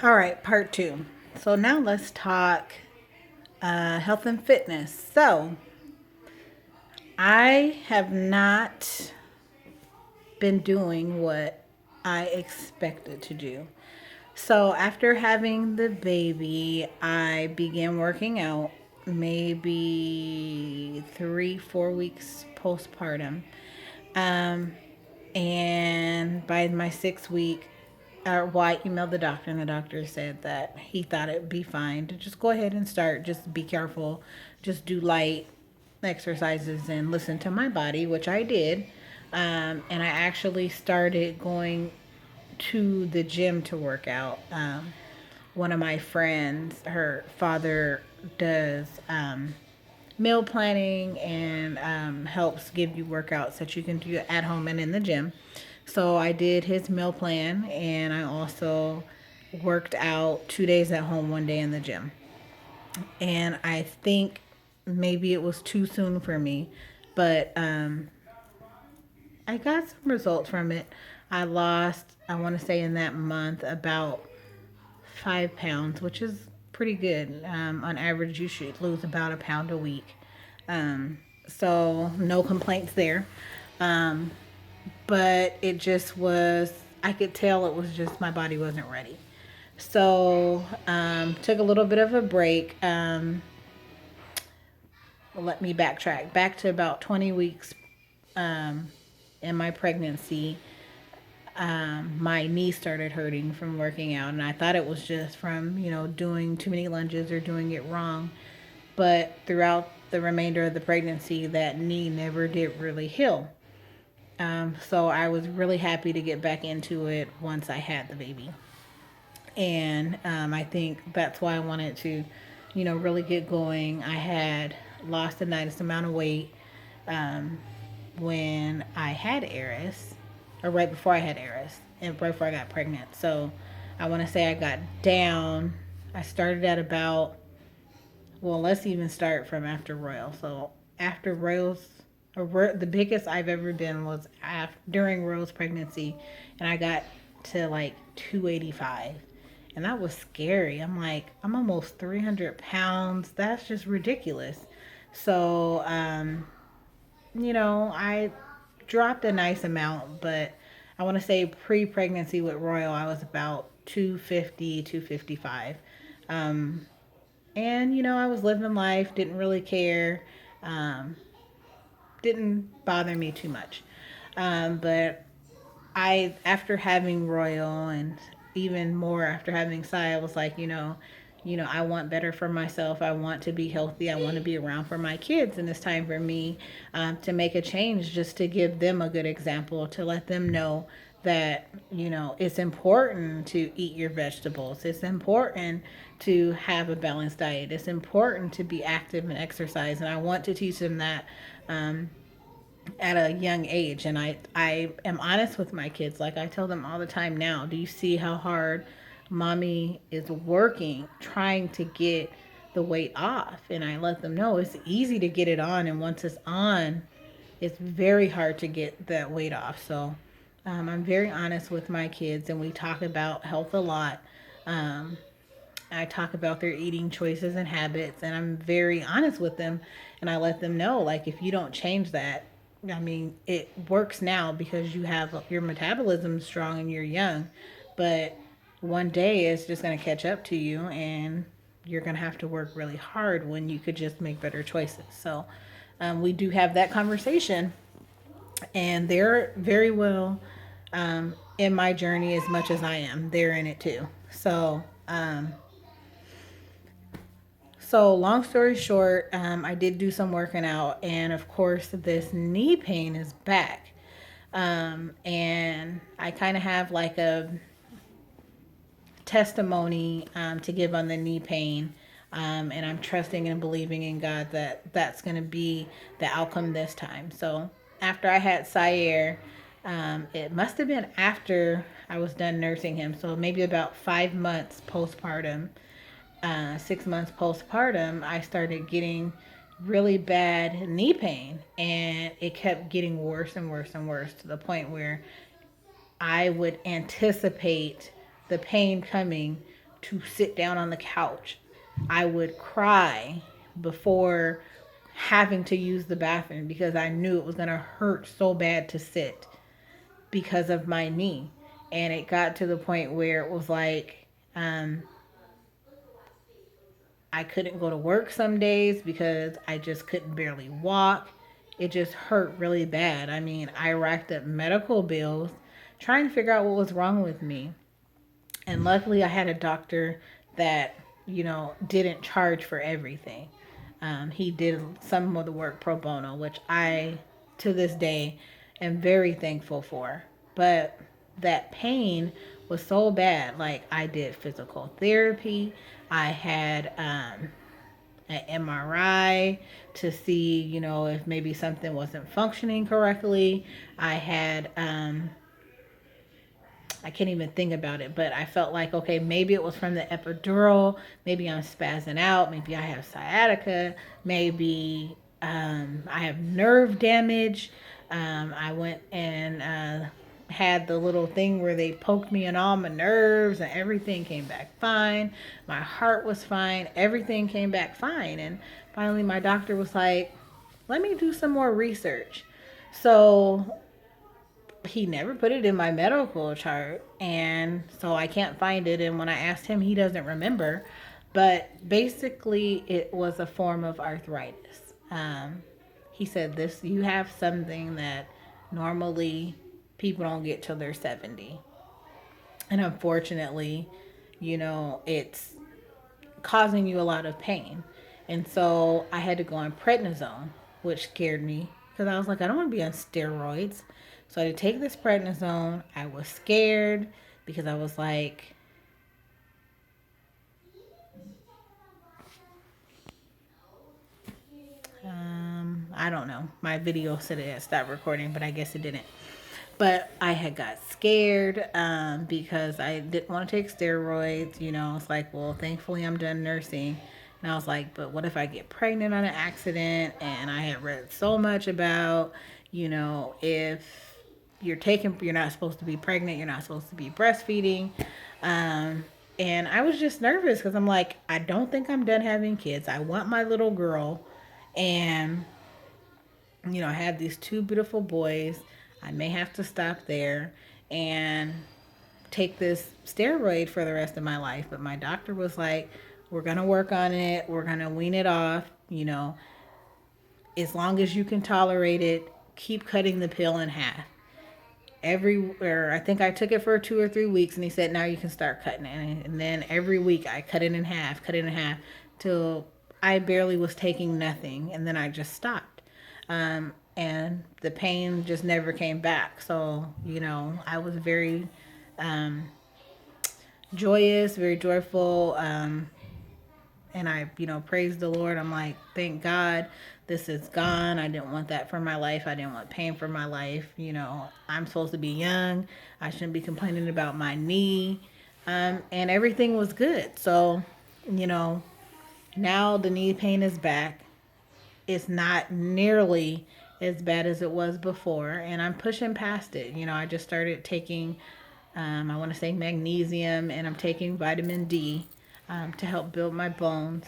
All right, part two. So now let's talk health and fitness. So I have not been doing what I expected to do. So after having the baby, I began working out maybe 3, 4 weeks postpartum. Um, and by my 6th week, well, I emailed the doctor, and the doctor said that he thought it'd be fine to just go ahead and start. Just be careful. Just do light exercises and listen to my body, which I did. And I actually started going to the gym to work out. One of my friends, her father does meal planning and helps give you workouts that you can do at home and in the gym. So I did his meal plan, and I also worked out 2 days at home, 1 day in the gym. And I think maybe it was too soon for me, but I got some results from it. I lost, I want to say in that month, about 5 pounds, which is pretty good. On average, you should lose about a pound a week. So no complaints there. Um, but it just was, I could tell it was just my body wasn't ready. So took a little bit of a break. Let me backtrack back to about 20 weeks um, in my pregnancy. My knee started hurting from working out, and I thought it was just from doing too many lunges or doing it wrong. But throughout the remainder of the pregnancy, that knee never did really heal. So I was really happy to get back into it once I had the baby. And I think that's why I wanted to, really get going. I had lost a nice amount of weight um, when I had Eris, or right before I had Eris, and right before I got pregnant. So I want to say I got down. I started at about, well, let's even start from after Royal. So after Royal's, the biggest I've ever been was during Royal's pregnancy, and I got to like 285. And that was scary. I'm like, I'm almost 300 pounds. That's just ridiculous. So, I dropped a nice amount, but I want to say pre pregnancy with Royal, I was about 250, 255. Um, and, I was living life, didn't really care, um, didn't bother me too much. But after having Royal and even more after having Sai, I was like, I want better for myself. I want to be healthy. I want to be around for my kids. And it's time for me to make a change, just to give them a good example, to let them know that, it's important to eat your vegetables. It's important to have a balanced diet. It's important to be active and exercise. And I want to teach them that. At a young age, and I am honest with my kids. Like, I tell them all the time now, do you see how hard mommy is working trying to get the weight off? And I let them know it's easy to get it on, and once it's on, it's very hard to get that weight off. So I'm very honest with my kids, and we talk about health a lot. um, I talk about their eating choices and habits, and I'm very honest with them. And I let them know, like, if you don't change that, I mean, it works now because you have your metabolism strong and you're young, but one day it's just going to catch up to you, and you're going to have to work really hard when you could just make better choices. So we do have that conversation, and they're very well in my journey as much as I am. They're in it too. So, long story short, I did do some working out, and of course, this knee pain is back. And I kind of have like a testimony to give on the knee pain. And I'm trusting and believing in God that that's going to be the outcome this time. So, after I had Sire, it must have been after I was done nursing him. So, maybe about 5 months postpartum, 6 months postpartum, I started getting really bad knee pain, and it kept getting worse and worse and worse to the point where I would anticipate the pain coming to sit down on the couch. I would cry before having to use the bathroom because I knew it was going to hurt so bad to sit because of my knee. And it got to the point where it was like, I couldn't go to work some days because I just couldn't barely walk. It just hurt really bad. I mean, I racked up medical bills trying to figure out what was wrong with me. And luckily, I had a doctor that, didn't charge for everything. He did some of the work pro bono, which I, to this day, am very thankful for. But that pain was so bad. Like, I did physical therapy. I had an MRI to see, if maybe something wasn't functioning correctly. I had I can't even think about it, but I felt like, okay, maybe it was from the epidural. Maybe I'm spazzing out. Maybe I have sciatica. Maybe I have nerve damage. I went and had the little thing where they poked me in all my nerves and everything came back fine. My heart was fine. Everything came back fine. And finally, my doctor was like, let me do some more research. So he never put it in my medical chart, and so I can't find it. And when I asked him, he doesn't remember. But basically, it was a form of arthritis. He said, this, you have something that normally people don't get till they're 70. And unfortunately, it's causing you a lot of pain. And so I had to go on prednisone, which scared me because I was like, I don't want to be on steroids. So I had to take this prednisone. I was scared because I was like, I don't know. My video said it had stopped recording, but I guess it didn't. But I had got scared because I didn't want to take steroids. It's like, well, thankfully I'm done nursing. And I was like, but what if I get pregnant on an accident? And I had read so much about, if you're not supposed to be pregnant, you're not supposed to be breastfeeding. And I was just nervous because I'm like, I don't think I'm done having kids. I want my little girl. And, I have these two beautiful boys. I may have to stop there and take this steroid for the rest of my life. But my doctor was like, we're going to work on it. We're going to wean it off. As long as you can tolerate it, keep cutting the pill in half. I think I took it for 2 or 3 weeks, and he said, now you can start cutting it. And then every week I cut it in half, till I barely was taking nothing. And then I just stopped. And the pain just never came back. So, I was very joyous, very joyful. And I, praised the Lord. I'm like, thank God this is gone. I didn't want that for my life. I didn't want pain for my life. I'm supposed to be young. I shouldn't be complaining about my knee. And everything was good. So, now the knee pain is back. It's not nearly as bad as it was before, and I'm pushing past it. I just started taking, I want to say magnesium, and I'm taking vitamin D to help build my bones.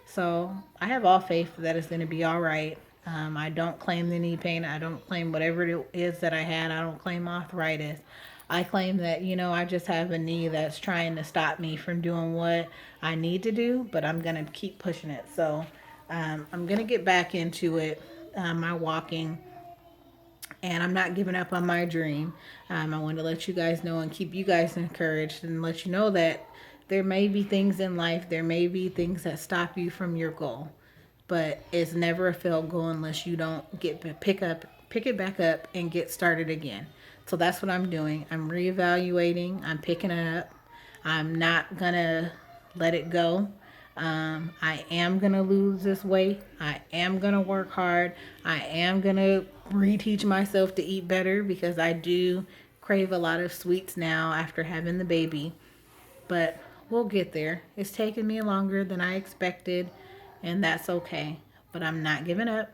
So I have all faith that it's going to be all right. I don't claim the knee pain. I don't claim whatever it is that I had. I don't claim arthritis. I claim that, I just have a knee that's trying to stop me from doing what I need to do, but I'm going to keep pushing it. So I'm going to get back into it, my walking, and I'm not giving up on my dream. I want to let you guys know and keep you guys encouraged and let you know that there may be things in life, there may be things that stop you from your goal, but it's never a failed goal unless you don't pick it back up and get started again. So that's what I'm doing. I'm reevaluating. I'm picking it up. I'm not gonna let it go. I am going to lose this weight. I am going to work hard. I am going to reteach myself to eat better because I do crave a lot of sweets now after having the baby. But we'll get there. It's taken me longer than I expected, and that's okay. But I'm not giving up.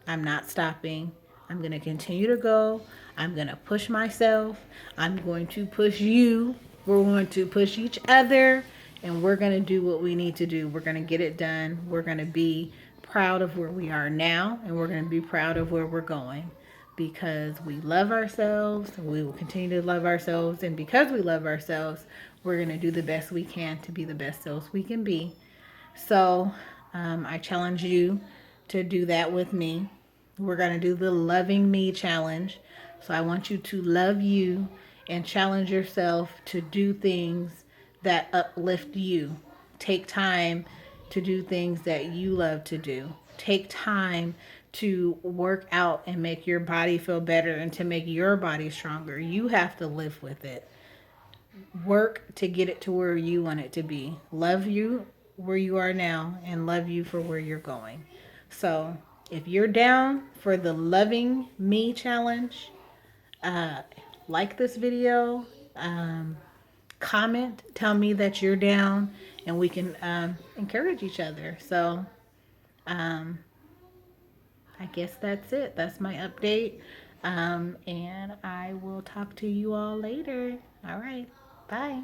I'm not stopping. I'm going to continue to go. I'm going to push myself. I'm going to push you. We're going to push each other, and we're going to do what we need to do. We're going to get it done. We're going to be proud of where we are now, and we're going to be proud of where we're going, because we love ourselves. We will continue to love ourselves, and because we love ourselves, we're going to do the best we can to be the best selves we can be. So I challenge you to do that with me. We're going to do the Loving Me challenge. So I want you to love you and challenge yourself to do things that uplift you. Take time to do things that you love to do. Take time to work out and make your body feel better and to make your body stronger. You have to live with it. Work to get it to where you want it to be. Love you where you are now and love you for where you're going. So if you're down for the Loving Me challenge, uh, like this video, comment, tell me that you're down, and we can encourage each other. So um, I guess that's it. That's my update. And I will talk to you all later. All right. Bye.